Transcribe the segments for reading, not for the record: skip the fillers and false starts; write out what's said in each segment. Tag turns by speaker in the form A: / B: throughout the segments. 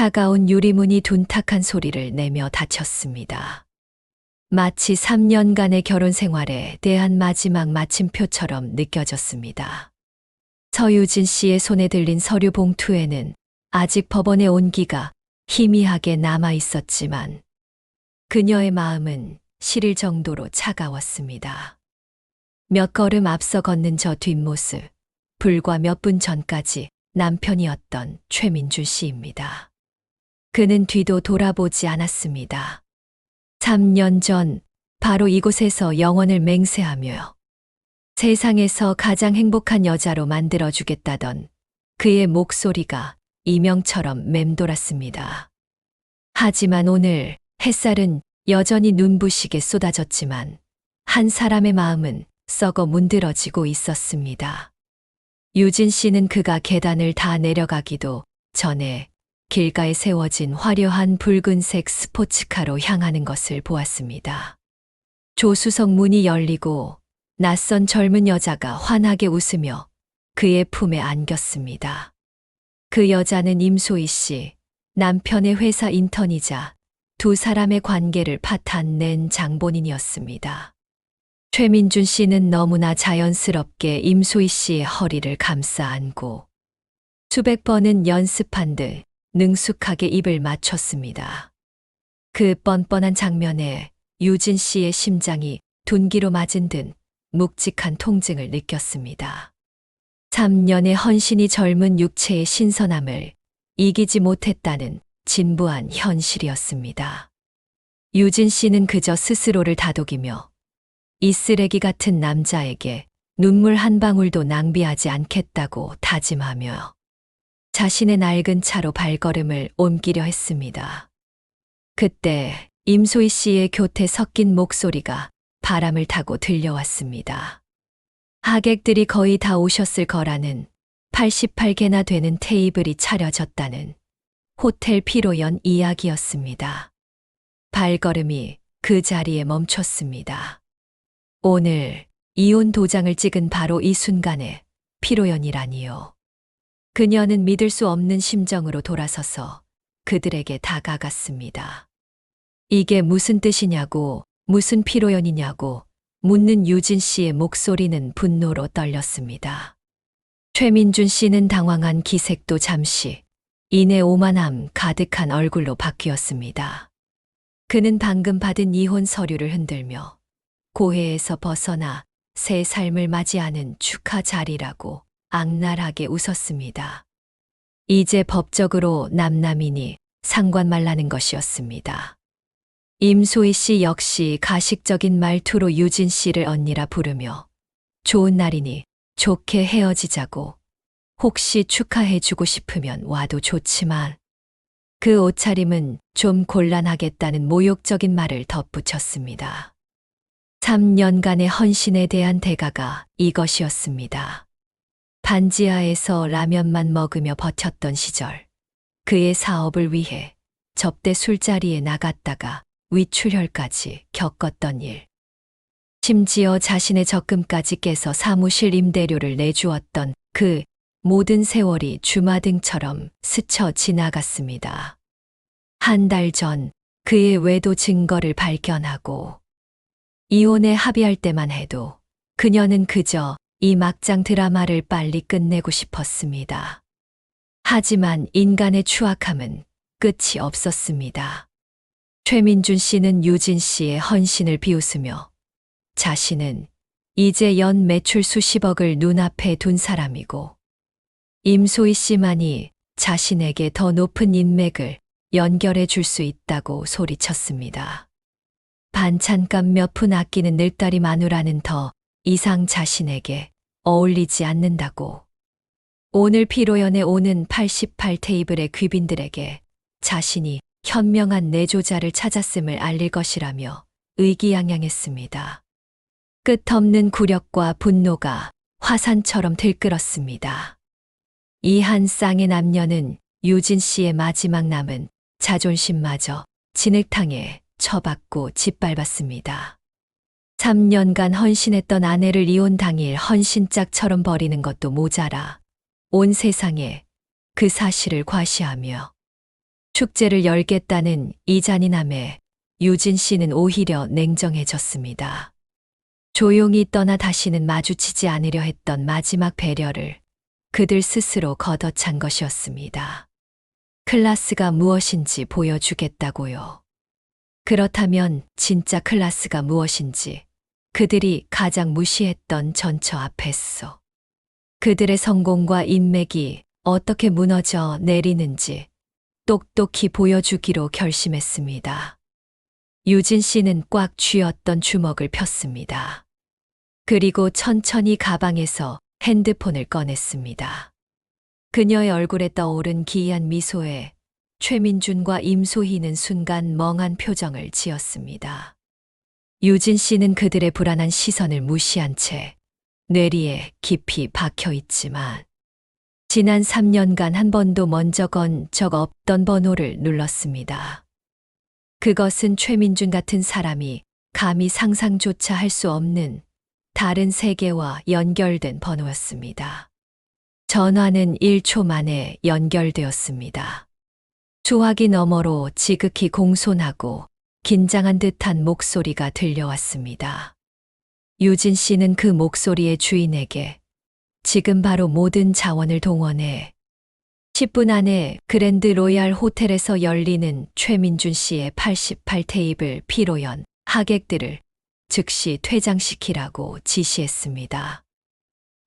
A: 차가운 유리문이 둔탁한 소리를 내며 닫혔습니다. 마치 3년간의 결혼 생활에 대한 마지막 마침표처럼 느껴졌습니다. 서유진 씨의 손에 들린 서류 봉투에는 아직 법원의 온기가 희미하게 남아 있었지만 그녀의 마음은 시릴 정도로 차가웠습니다. 몇 걸음 앞서 걷는 저 뒷모습, 불과 몇 분 전까지 남편이었던 최민준 씨입니다. 그는 뒤도 돌아보지 않았습니다. 3년 전 바로 이곳에서 영원을 맹세하며 세상에서 가장 행복한 여자로 만들어주겠다던 그의 목소리가 이명처럼 맴돌았습니다. 하지만 오늘 햇살은 여전히 눈부시게 쏟아졌지만 한 사람의 마음은 썩어 문드러지고 있었습니다. 유진 씨는 그가 계단을 다 내려가기도 전에 길가에 세워진 화려한 붉은색 스포츠카로 향하는 것을 보았습니다. 조수석 문이 열리고 낯선 젊은 여자가 환하게 웃으며 그의 품에 안겼습니다. 그 여자는 임소희 씨, 남편의 회사 인턴이자 두 사람의 관계를 파탄낸 장본인이었습니다. 최민준 씨는 너무나 자연스럽게 임소희 씨의 허리를 감싸 안고 수백 번은 연습한 듯 능숙하게 입을 맞췄습니다. 그 뻔뻔한 장면에 유진 씨의 심장이 둔기로 맞은 듯 묵직한 통증을 느꼈습니다. 3년의 헌신이 젊은 육체의 신선함을 이기지 못했다는 진부한 현실이었습니다. 유진 씨는 그저 스스로를 다독이며 이 쓰레기 같은 남자에게 눈물 한 방울도 낭비하지 않겠다고 다짐하며 자신의 낡은 차로 발걸음을 옮기려 했습니다. 그때 임소희 씨의 교태 섞인 목소리가 바람을 타고 들려왔습니다. 하객들이 거의 다 오셨을 거라는 88개나 되는 테이블이 차려졌다는 호텔 피로연 이야기였습니다. 발걸음이 그 자리에 멈췄습니다. 오늘 이혼 도장을 찍은 바로 이 순간에 피로연이라니요. 그녀는 믿을 수 없는 심정으로 돌아서서 그들에게 다가갔습니다. 이게 무슨 뜻이냐고, 무슨 피로연이냐고 묻는 유진 씨의 목소리는 분노로 떨렸습니다. 최민준 씨는 당황한 기색도 잠시 이내 오만함 가득한 얼굴로 바뀌었습니다. 그는 방금 받은 이혼 서류를 흔들며 고해에서 벗어나 새 삶을 맞이하는 축하 자리라고 악랄하게 웃었습니다. 이제 법적으로 남남이니 상관 말라는 것이었습니다. 임소희 씨 역시 가식적인 말투로 유진 씨를 언니라 부르며 좋은 날이니 좋게 헤어지자고 혹시 축하해주고 싶으면 와도 좋지만 그 옷차림은 좀 곤란하겠다는 모욕적인 말을 덧붙였습니다. 3년간의 헌신에 대한 대가가 이것이었습니다. 반지하에서 라면만 먹으며 버텼던 시절, 그의 사업을 위해 접대 술자리에 나갔다가 위출혈까지 겪었던 일. 심지어 자신의 적금까지 깨서 사무실 임대료를 내주었던 그 모든 세월이 주마등처럼 스쳐 지나갔습니다. 한 달 전 그의 외도 증거를 발견하고 이혼에 합의할 때만 해도 그녀는 그저 이 막장 드라마를 빨리 끝내고 싶었습니다. 하지만 인간의 추악함은 끝이 없었습니다. 최민준 씨는 유진 씨의 헌신을 비웃으며 자신은 이제 연 매출 수십억을 눈앞에 둔 사람이고 임소희 씨만이 자신에게 더 높은 인맥을 연결해 줄 수 있다고 소리쳤습니다. 반찬값 몇 푼 아끼는 늙다리 마누라는 더 이상 자신에게 어울리지 않는다고. 오늘 피로연에 오는 88 테이블의 귀빈들에게 자신이 현명한 내조자를 찾았음을 알릴 것이라며 의기양양했습니다. 끝없는 굴욕과 분노가 화산처럼 들끓었습니다. 이 한 쌍의 남녀는 유진 씨의 마지막 남은 자존심마저 진흙탕에 처박고 짓밟았습니다. 3년간 헌신했던 아내를 이혼 당일 헌신짝처럼 버리는 것도 모자라 온 세상에 그 사실을 과시하며 축제를 열겠다는 이 잔인함에 유진 씨는 오히려 냉정해졌습니다. 조용히 떠나 다시는 마주치지 않으려 했던 마지막 배려를 그들 스스로 걷어찬 것이었습니다. 클라스가 무엇인지 보여주겠다고요. 그렇다면 진짜 클라스가 무엇인지 그들이 가장 무시했던 전처 앞에서 그들의 성공과 인맥이 어떻게 무너져 내리는지 똑똑히 보여주기로 결심했습니다. 유진 씨는 꽉 쥐었던 주먹을 폈습니다. 그리고 천천히 가방에서 핸드폰을 꺼냈습니다. 그녀의 얼굴에 떠오른 기이한 미소에 최민준과 임소희는 순간 멍한 표정을 지었습니다. 유진 씨는 그들의 불안한 시선을 무시한 채 뇌리에 깊이 박혀 있지만 지난 3년간 한 번도 먼저 건 적 없던 번호를 눌렀습니다. 그것은 최민준 같은 사람이 감히 상상조차 할 수 없는 다른 세계와 연결된 번호였습니다. 전화는 1초 만에 연결되었습니다. 소화기 너머로 지극히 공손하고 긴장한 듯한 목소리가 들려왔습니다. 유진 씨는 그 목소리의 주인에게 지금 바로 모든 자원을 동원해 10분 안에 그랜드 로얄 호텔에서 열리는 최민준 씨의 88 테이블 피로연 하객들을 즉시 퇴장시키라고 지시했습니다.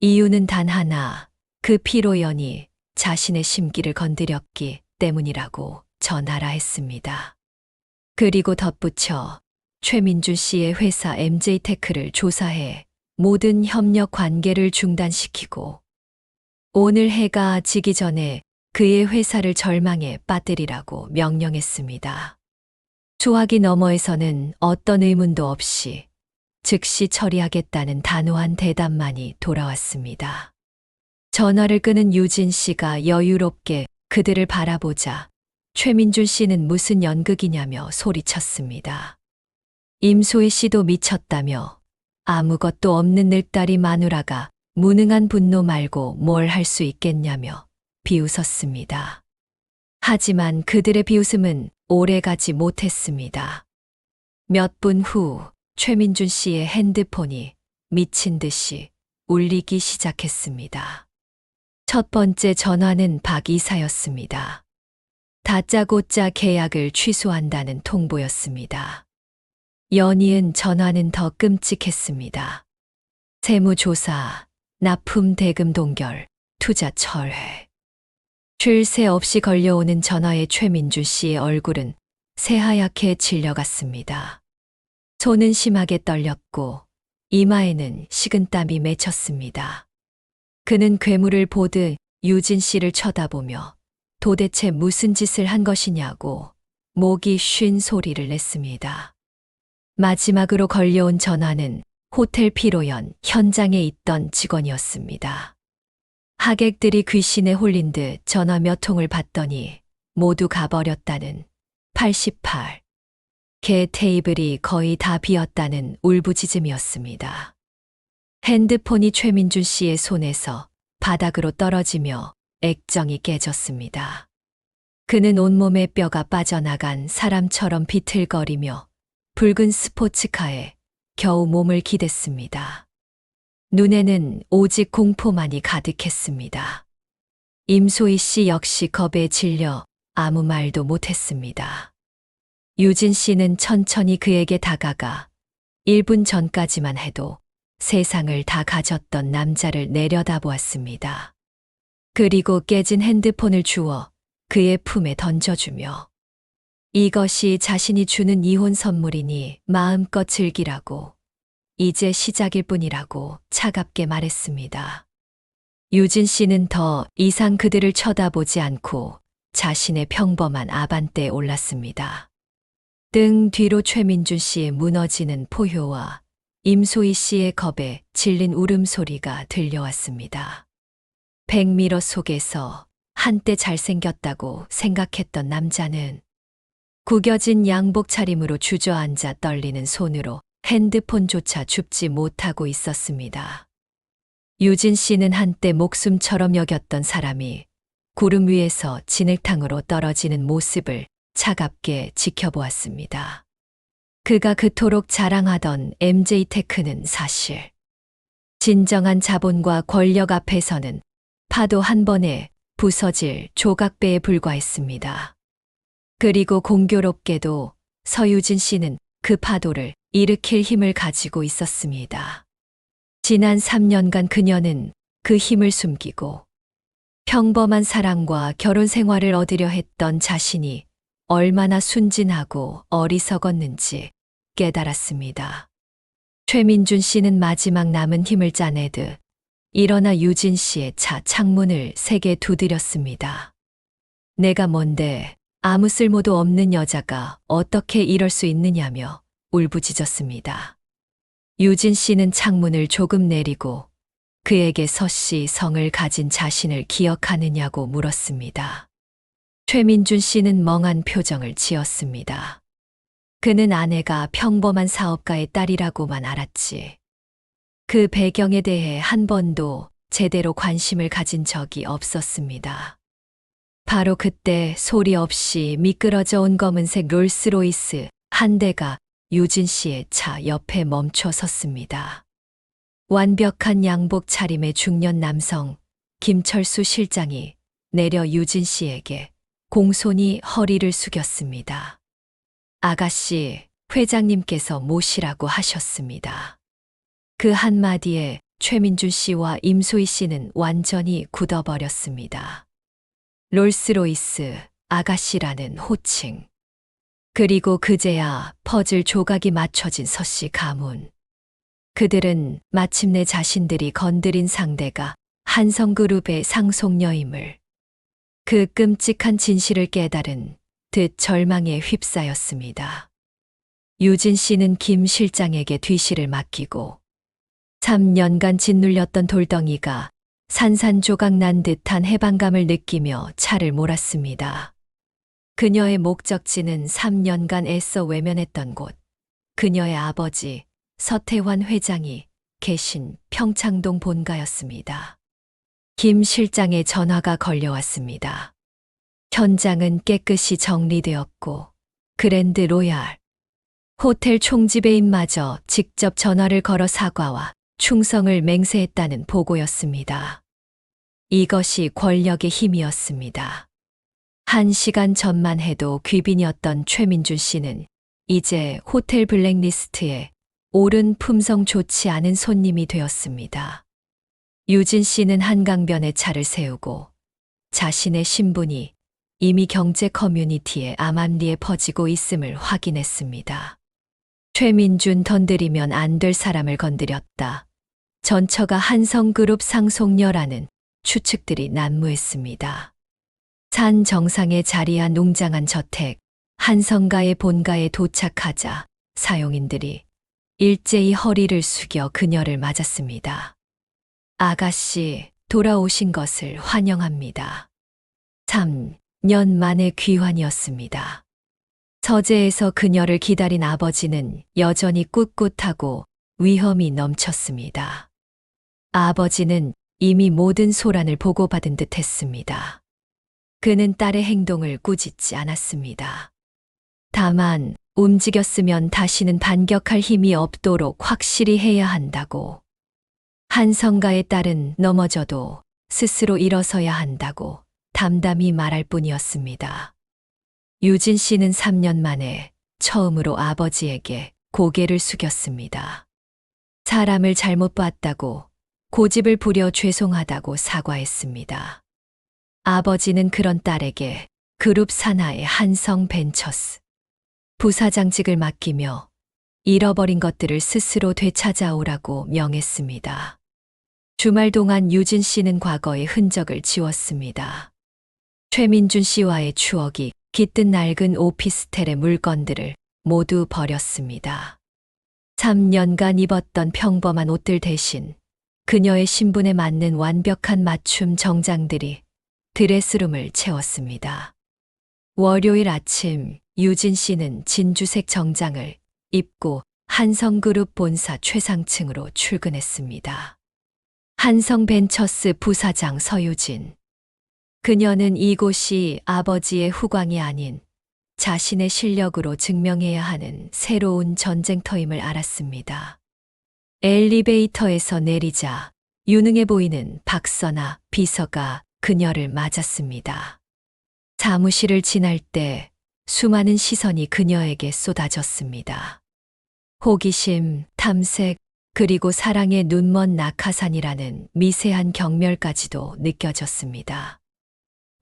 A: 이유는 단 하나, 그 피로연이 자신의 심기를 건드렸기 때문이라고 전하라 했습니다. 그리고 덧붙여 최민준 씨의 회사 MJ테크를 조사해 모든 협력 관계를 중단시키고 오늘 해가 지기 전에 그의 회사를 절망에 빠뜨리라고 명령했습니다. 소화기 너머에서는 어떤 의문도 없이 즉시 처리하겠다는 단호한 대답만이 돌아왔습니다. 전화를 끊은 유진 씨가 여유롭게 그들을 바라보자 최민준 씨는 무슨 연극이냐며 소리쳤습니다. 임소희 씨도 미쳤다며 아무것도 없는 늙다리 마누라가 무능한 분노 말고 뭘 할 수 있겠냐며 비웃었습니다. 하지만 그들의 비웃음은 오래가지 못했습니다. 몇 분 후 최민준 씨의 핸드폰이 미친 듯이 울리기 시작했습니다. 첫 번째 전화는 박 이사였습니다. 다짜고짜 계약을 취소한다는 통보였습니다. 연이은 전화는 더 끔찍했습니다. 세무조사, 납품 대금 동결, 투자 철회. 쉴 새 없이 걸려오는 전화에 최민준 씨의 얼굴은 새하얗게 질려갔습니다. 손은 심하게 떨렸고 이마에는 식은땀이 맺혔습니다. 그는 괴물을 보듯 유진 씨를 쳐다보며 도대체 무슨 짓을 한 것이냐고 목이 쉰 소리를 냈습니다. 마지막으로 걸려온 전화는 호텔 피로연 현장에 있던 직원이었습니다. 하객들이 귀신에 홀린 듯 전화 몇 통을 받더니 모두 가버렸다는 88. 개 테이블이 거의 다 비었다는 울부짖음이었습니다. 핸드폰이 최민준 씨의 손에서 바닥으로 떨어지며 액정이 깨졌습니다. 그는 온몸에 뼈가 빠져나간 사람처럼 비틀거리며 붉은 스포츠카에 겨우 몸을 기댔습니다. 눈에는 오직 공포만이 가득했습니다. 임소희 씨 역시 겁에 질려 아무 말도 못했습니다. 유진 씨는 천천히 그에게 다가가 1분 전까지만 해도 세상을 다 가졌던 남자를 내려다보았습니다. 그리고 깨진 핸드폰을 주워 그의 품에 던져주며 이것이 자신이 주는 이혼 선물이니 마음껏 즐기라고 이제 시작일 뿐이라고 차갑게 말했습니다. 유진 씨는 더 이상 그들을 쳐다보지 않고 자신의 평범한 아반떼에 올랐습니다. 등 뒤로 최민준 씨의 무너지는 포효와 임소희 씨의 겁에 질린 울음소리가 들려왔습니다. 백미러 속에서 한때 잘생겼다고 생각했던 남자는 구겨진 양복 차림으로 주저앉아 떨리는 손으로 핸드폰조차 줍지 못하고 있었습니다. 유진 씨는 한때 목숨처럼 여겼던 사람이 구름 위에서 진흙탕으로 떨어지는 모습을 차갑게 지켜보았습니다. 그가 그토록 자랑하던 MJ테크는 사실 진정한 자본과 권력 앞에서는 파도 한 번에 부서질 조각배에 불과했습니다. 그리고 공교롭게도 서유진 씨는 그 파도를 일으킬 힘을 가지고 있었습니다. 지난 3년간 그녀는 그 힘을 숨기고 평범한 사랑과 결혼 생활을 얻으려 했던 자신이 얼마나 순진하고 어리석었는지 깨달았습니다. 최민준 씨는 마지막 남은 힘을 짜내듯 일어나 유진 씨의 차 창문을 세게 두드렸습니다. 내가 뭔데 아무 쓸모도 없는 여자가 어떻게 이럴 수 있느냐며 울부짖었습니다. 유진 씨는 창문을 조금 내리고 그에게 서씨 성을 가진 자신을 기억하느냐고 물었습니다. 최민준 씨는 멍한 표정을 지었습니다. 그는 아내가 평범한 사업가의 딸이라고만 알았지. 그 배경에 대해 한 번도 제대로 관심을 가진 적이 없었습니다. 바로 그때 소리 없이 미끄러져 온 검은색 롤스로이스 한 대가 유진 씨의 차 옆에 멈춰 섰습니다. 완벽한 양복 차림의 중년 남성 김철수 실장이 내려 유진 씨에게 공손히 허리를 숙였습니다. 아가씨, 회장님께서 모시라고 하셨습니다. 그 한마디에 최민준 씨와 임소희 씨는 완전히 굳어버렸습니다. 롤스로이스 아가씨라는 호칭. 그리고 그제야 퍼즐 조각이 맞춰진 서씨 가문. 그들은 마침내 자신들이 건드린 상대가 한성그룹의 상속녀임을, 그 끔찍한 진실을 깨달은 듯 절망에 휩싸였습니다. 유진 씨는 김 실장에게 뒤실을 맡기고 3년간 짓눌렸던 돌덩이가 산산조각 난 듯한 해방감을 느끼며 차를 몰았습니다. 그녀의 목적지는 3년간 애써 외면했던 곳, 그녀의 아버지 서태환 회장이 계신 평창동 본가였습니다. 김 실장의 전화가 걸려왔습니다. 현장은 깨끗이 정리되었고 그랜드 로얄 호텔 총지배인마저 직접 전화를 걸어 사과와 충성을 맹세했다는 보고였습니다. 이것이 권력의 힘이었습니다. 1시간 전만 해도 귀빈이었던 최민준 씨는 이제 호텔 블랙리스트에 오른 품성 좋지 않은 손님이 되었습니다. 유진 씨는 한강변에 차를 세우고 자신의 신분이 이미 경제 커뮤니티의 암암리에 퍼지고 있음을 확인했습니다. 최민준 건드리면 안 될 사람을 건드렸다. 전처가 한성그룹 상속녀라는 추측들이 난무했습니다. 산 정상에 자리한 웅장한 저택, 한성가의 본가에 도착하자 사용인들이 일제히 허리를 숙여 그녀를 맞았습니다. 아가씨, 돌아오신 것을 환영합니다. 3년 만의 귀환이었습니다. 서재에서 그녀를 기다린 아버지는 여전히 꿋꿋하고 위험이 넘쳤습니다. 아버지는 이미 모든 소란을 보고받은 듯 했습니다. 그는 딸의 행동을 꾸짖지 않았습니다. 다만 움직였으면 다시는 반격할 힘이 없도록 확실히 해야 한다고. 한성가의 딸은 넘어져도 스스로 일어서야 한다고 담담히 말할 뿐이었습니다. 유진 씨는 3년 만에 처음으로 아버지에게 고개를 숙였습니다. 사람을 잘못 봤다고, 고집을 부려 죄송하다고 사과했습니다. 아버지는 그런 딸에게 그룹 산하의 한성벤처스 부사장직을 맡기며 잃어버린 것들을 스스로 되찾아오라고 명했습니다. 주말 동안 유진 씨는 과거의 흔적을 지웠습니다. 최민준 씨와의 추억이 깃든 낡은 오피스텔의 물건들을 모두 버렸습니다. 3년간 입었던 평범한 옷들 대신 그녀의 신분에 맞는 완벽한 맞춤 정장들이 드레스룸을 채웠습니다. 월요일 아침 유진 씨는 진주색 정장을 입고 한성그룹 본사 최상층으로 출근했습니다. 한성벤처스 부사장 서유진. 그녀는 이곳이 아버지의 후광이 아닌 자신의 실력으로 증명해야 하는 새로운 전쟁터임을 알았습니다. 엘리베이터에서 내리자 유능해 보이는 박서나 비서가 그녀를 맞았습니다. 사무실을 지날 때 수많은 시선이 그녀에게 쏟아졌습니다. 호기심, 탐색, 그리고 사랑의 눈먼 낙하산이라는 미세한 경멸까지도 느껴졌습니다.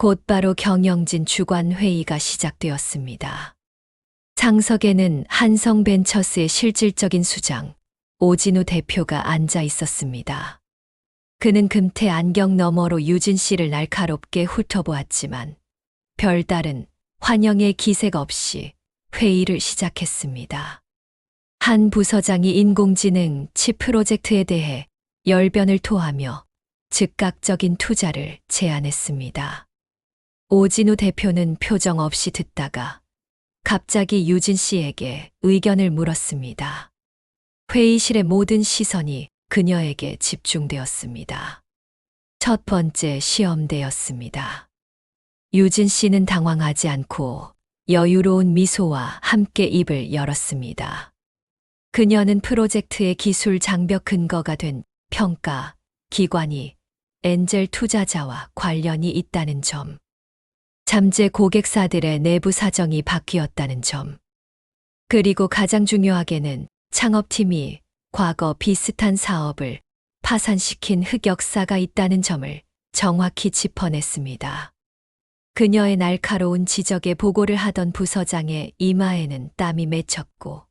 A: 곧바로 경영진 주관 회의가 시작되었습니다. 상석에는 한성벤처스의 실질적인 수장, 오진우 대표가 앉아 있었습니다. 그는 금태 안경 너머로 유진 씨를 날카롭게 훑어보았지만 별다른 환영의 기색 없이 회의를 시작했습니다. 한 부서장이 인공지능 칩 프로젝트에 대해 열변을 토하며 즉각적인 투자를 제안했습니다. 오진우 대표는 표정 없이 듣다가 갑자기 유진 씨에게 의견을 물었습니다. 회의실의 모든 시선이 그녀에게 집중되었습니다. 첫 번째 시험대였습니다. 유진 씨는 당황하지 않고 여유로운 미소와 함께 입을 열었습니다. 그녀는 프로젝트의 기술 장벽 근거가 된 평가, 기관이 엔젤 투자자와 관련이 있다는 점, 잠재 고객사들의 내부 사정이 바뀌었다는 점, 그리고 가장 중요하게는 창업팀이 과거 비슷한 사업을 파산시킨 흑역사가 있다는 점을 정확히 짚어냈습니다. 그녀의 날카로운 지적에 보고를 하던 부서장의 이마에는 땀이 맺혔고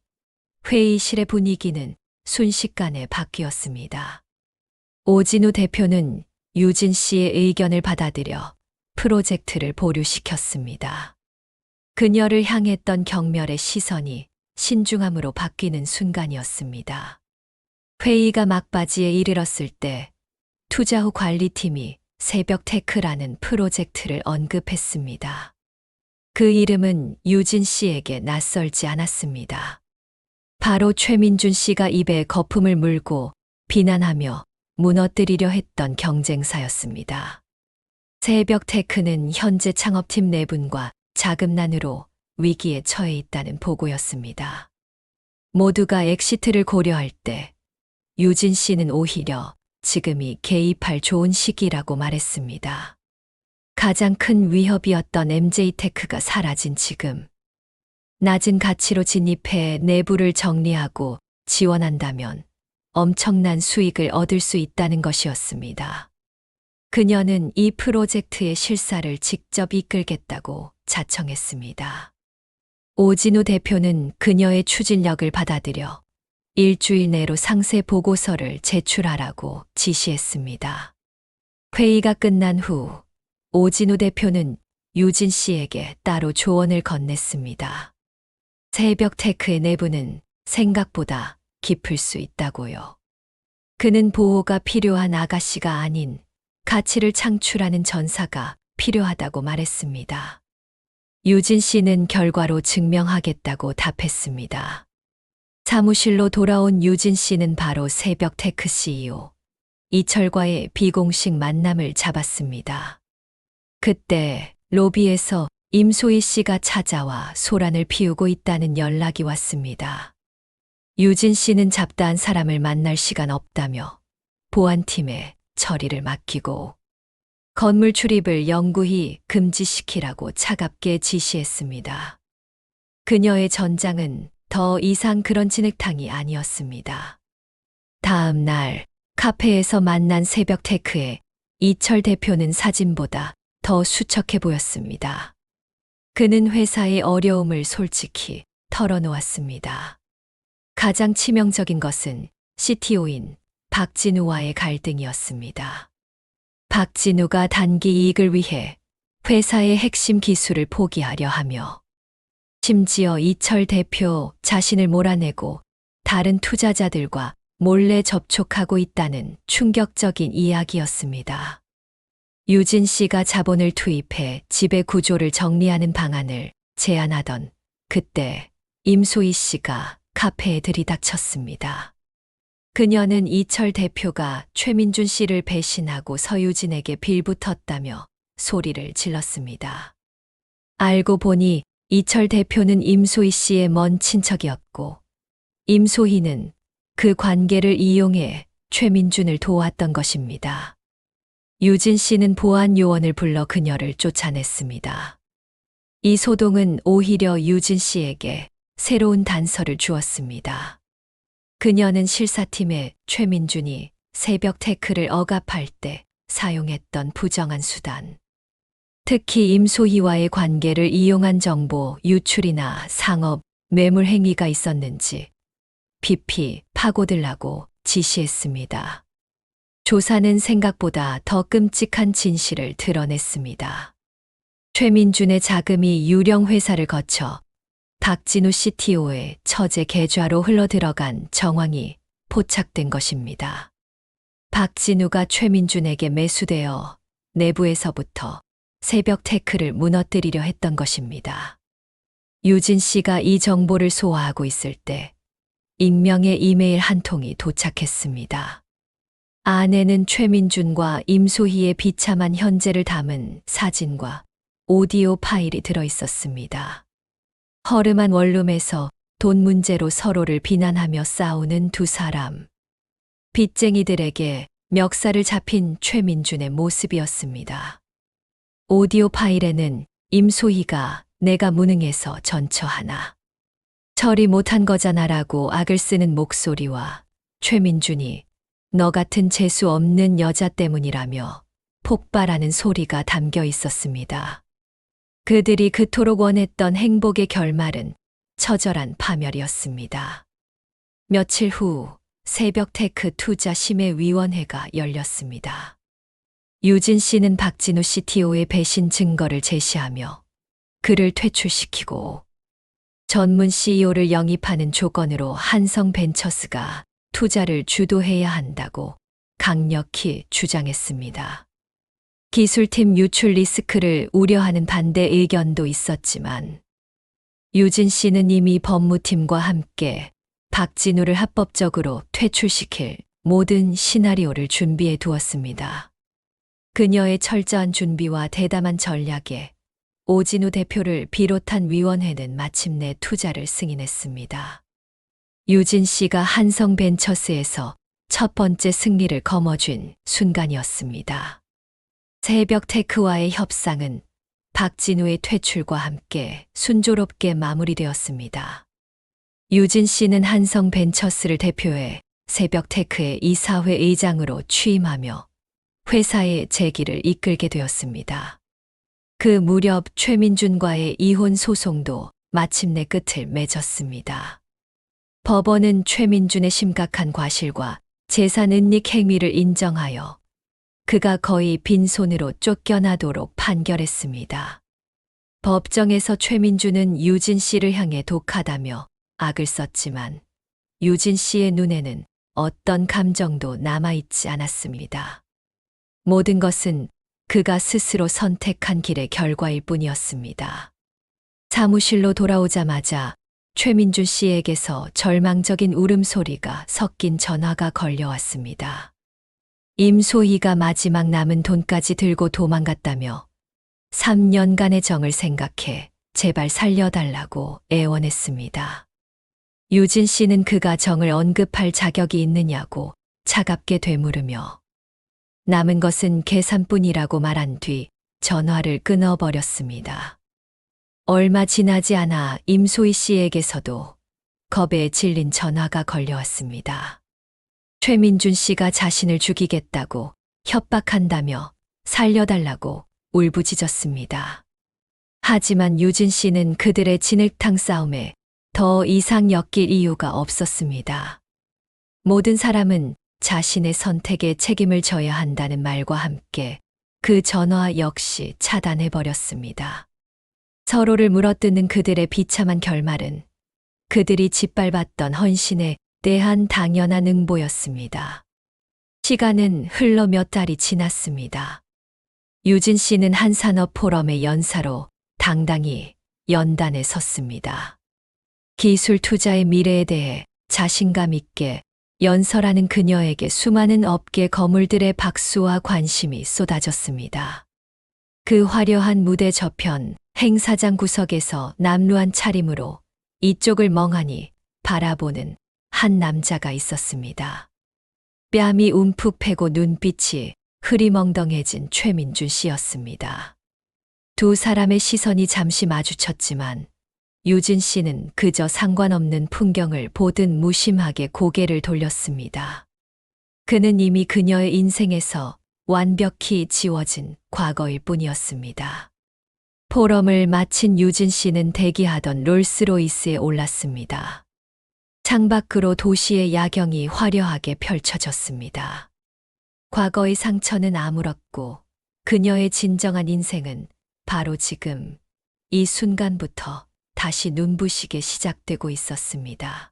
A: 회의실의 분위기는 순식간에 바뀌었습니다. 오진우 대표는 유진 씨의 의견을 받아들여 프로젝트를 보류시켰습니다. 그녀를 향했던 경멸의 시선이 신중함으로 바뀌는 순간이었습니다. 회의가 막바지에 이르렀을 때 투자 후 관리팀이 새벽 테크라는 프로젝트를 언급했습니다. 그 이름은 유진 씨에게 낯설지 않았습니다. 바로 최민준 씨가 입에 거품을 물고 비난하며 무너뜨리려 했던 경쟁사였습니다. 새벽 테크는 현재 창업팀 내분과 자금난으로 위기에 처해 있다는 보고였습니다. 모두가 엑시트를 고려할 때 유진 씨는 오히려 지금이 개입할 좋은 시기라고 말했습니다. 가장 큰 위협이었던 MJ테크가 사라진 지금, 낮은 가치로 진입해 내부를 정리하고 지원한다면 엄청난 수익을 얻을 수 있다는 것이었습니다. 그녀는 이 프로젝트의 실사를 직접 이끌겠다고 자청했습니다. 오진우 대표는 그녀의 추진력을 받아들여 일주일 내로 상세 보고서를 제출하라고 지시했습니다. 회의가 끝난 후 오진우 대표는 유진 씨에게 따로 조언을 건넸습니다. 새벽 테크의 내부는 생각보다 깊을 수 있다고요. 그는 보호가 필요한 아가씨가 아닌 가치를 창출하는 전사가 필요하다고 말했습니다. 유진 씨는 결과로 증명하겠다고 답했습니다. 사무실로 돌아온 유진 씨는 바로 새벽 테크 CEO 이철과의 비공식 만남을 잡았습니다. 그때 로비에서 임소희 씨가 찾아와 소란을 피우고 있다는 연락이 왔습니다. 유진 씨는 잡다한 사람을 만날 시간 없다며 보안팀에 처리를 맡기고 건물 출입을 영구히 금지시키라고 차갑게 지시했습니다. 그녀의 전장은 더 이상 그런 진흙탕이 아니었습니다. 다음 날 카페에서 만난 새벽 테크의 이철 대표는 사진보다 더 수척해 보였습니다. 그는 회사의 어려움을 솔직히 털어놓았습니다. 가장 치명적인 것은 CTO인 박진우와의 갈등이었습니다. 박진우가 단기 이익을 위해 회사의 핵심 기술을 포기하려 하며 심지어 이철 대표 자신을 몰아내고 다른 투자자들과 몰래 접촉하고 있다는 충격적인 이야기였습니다. 유진 씨가 자본을 투입해 지배 구조를 정리하는 방안을 제안하던 그때 임소희 씨가 카페에 들이닥쳤습니다. 그녀는 이철 대표가 최민준 씨를 배신하고 서유진에게 빌붙었다며 소리를 질렀습니다. 알고 보니 이철 대표는 임소희 씨의 먼 친척이었고, 임소희는 그 관계를 이용해 최민준을 도왔던 것입니다. 유진 씨는 보안 요원을 불러 그녀를 쫓아냈습니다. 이 소동은 오히려 유진 씨에게 새로운 단서를 주었습니다. 그녀는 실사팀에 최민준이 새벽 태클을 억압할 때 사용했던 부정한 수단, 특히 임소희와의 관계를 이용한 정보 유출이나 상업, 매물 행위가 있었는지 깊이 파고들라고 지시했습니다. 조사는 생각보다 더 끔찍한 진실을 드러냈습니다. 최민준의 자금이 유령 회사를 거쳐 박진우 CTO의 처제 계좌로 흘러들어간 정황이 포착된 것입니다. 박진우가 최민준에게 매수되어 내부에서부터 새벽 태클을 무너뜨리려 했던 것입니다. 유진 씨가 이 정보를 소화하고 있을 때 익명의 이메일 한 통이 도착했습니다. 안에는 최민준과 임소희의 비참한 현재를 담은 사진과 오디오 파일이 들어 있었습니다. 허름한 원룸에서 돈 문제로 서로를 비난하며 싸우는 두 사람. 빚쟁이들에게 멱살을 잡힌 최민준의 모습이었습니다. 오디오 파일에는 임소희가 내가 무능해서 전처하나 처리 못한 거잖아라고 악을 쓰는 목소리와 최민준이 너 같은 재수 없는 여자 때문이라며 폭발하는 소리가 담겨 있었습니다. 그들이 그토록 원했던 행복의 결말은 처절한 파멸이었습니다. 며칠 후 새벽 테크 투자 심의위원회가 열렸습니다. 유진 씨는 박진우 CTO의 배신 증거를 제시하며 그를 퇴출시키고 전문 CEO를 영입하는 조건으로 한성벤처스가 투자를 주도해야 한다고 강력히 주장했습니다. 기술팀 유출 리스크를 우려하는 반대 의견도 있었지만 유진 씨는 이미 법무팀과 함께 박진우를 합법적으로 퇴출시킬 모든 시나리오를 준비해 두었습니다. 그녀의 철저한 준비와 대담한 전략에 오진우 대표를 비롯한 위원회는 마침내 투자를 승인했습니다. 유진 씨가 한성벤처스에서 첫 번째 승리를 거머쥔 순간이었습니다. 새벽 테크와의 협상은 박진우의 퇴출과 함께 순조롭게 마무리되었습니다. 유진 씨는 한성벤처스를 대표해 새벽 테크의 이사회 의장으로 취임하며 회사의 재기를 이끌게 되었습니다. 그 무렵 최민준과의 이혼 소송도 마침내 끝을 맺었습니다. 법원은 최민준의 심각한 과실과 재산 은닉 행위를 인정하여 그가 거의 빈손으로 쫓겨나도록 판결했습니다. 법정에서 최민준은 유진 씨를 향해 독하다며 악을 썼지만 유진 씨의 눈에는 어떤 감정도 남아있지 않았습니다. 모든 것은 그가 스스로 선택한 길의 결과일 뿐이었습니다. 사무실로 돌아오자마자 최민준 씨에게서 절망적인 울음소리가 섞인 전화가 걸려왔습니다. 임소희가 마지막 남은 돈까지 들고 도망갔다며 3년간의 정을 생각해 제발 살려달라고 애원했습니다. 유진 씨는 그가 정을 언급할 자격이 있느냐고 차갑게 되물으며 남은 것은 계산뿐이라고 말한 뒤 전화를 끊어버렸습니다. 얼마 지나지 않아 임소희 씨에게서도 겁에 질린 전화가 걸려왔습니다. 최민준 씨가 자신을 죽이겠다고 협박한다며 살려달라고 울부짖었습니다. 하지만 유진 씨는 그들의 진흙탕 싸움에 더 이상 엮일 이유가 없었습니다. 모든 사람은 자신의 선택에 책임을 져야 한다는 말과 함께 그 전화 역시 차단해버렸습니다. 서로를 물어뜯는 그들의 비참한 결말은 그들이 짓밟았던 헌신에 대한 당연한 응보였습니다. 시간은 흘러 몇 달이 지났습니다. 유진 씨는 한 산업 포럼의 연사로 당당히 연단에 섰습니다. 기술 투자의 미래에 대해 자신감 있게 연설하는 그녀에게 수많은 업계 거물들의 박수와 관심이 쏟아졌습니다. 그 화려한 무대 저편 행사장 구석에서 남루한 차림으로 이쪽을 멍하니 바라보는 한 남자가 있었습니다. 뺨이 움푹 패고 눈빛이 흐리멍덩해진 최민준 씨였습니다. 두 사람의 시선이 잠시 마주쳤지만 유진 씨는 그저 상관없는 풍경을 보듯 무심하게 고개를 돌렸습니다. 그는 이미 그녀의 인생에서 완벽히 지워진 과거일 뿐이었습니다. 포럼을 마친 유진 씨는 대기하던 롤스로이스에 올랐습니다. 창밖으로 도시의 야경이 화려하게 펼쳐졌습니다. 과거의 상처는 아물었고 그녀의 진정한 인생은 바로 지금 이 순간부터 다시 눈부시게 시작되고 있었습니다.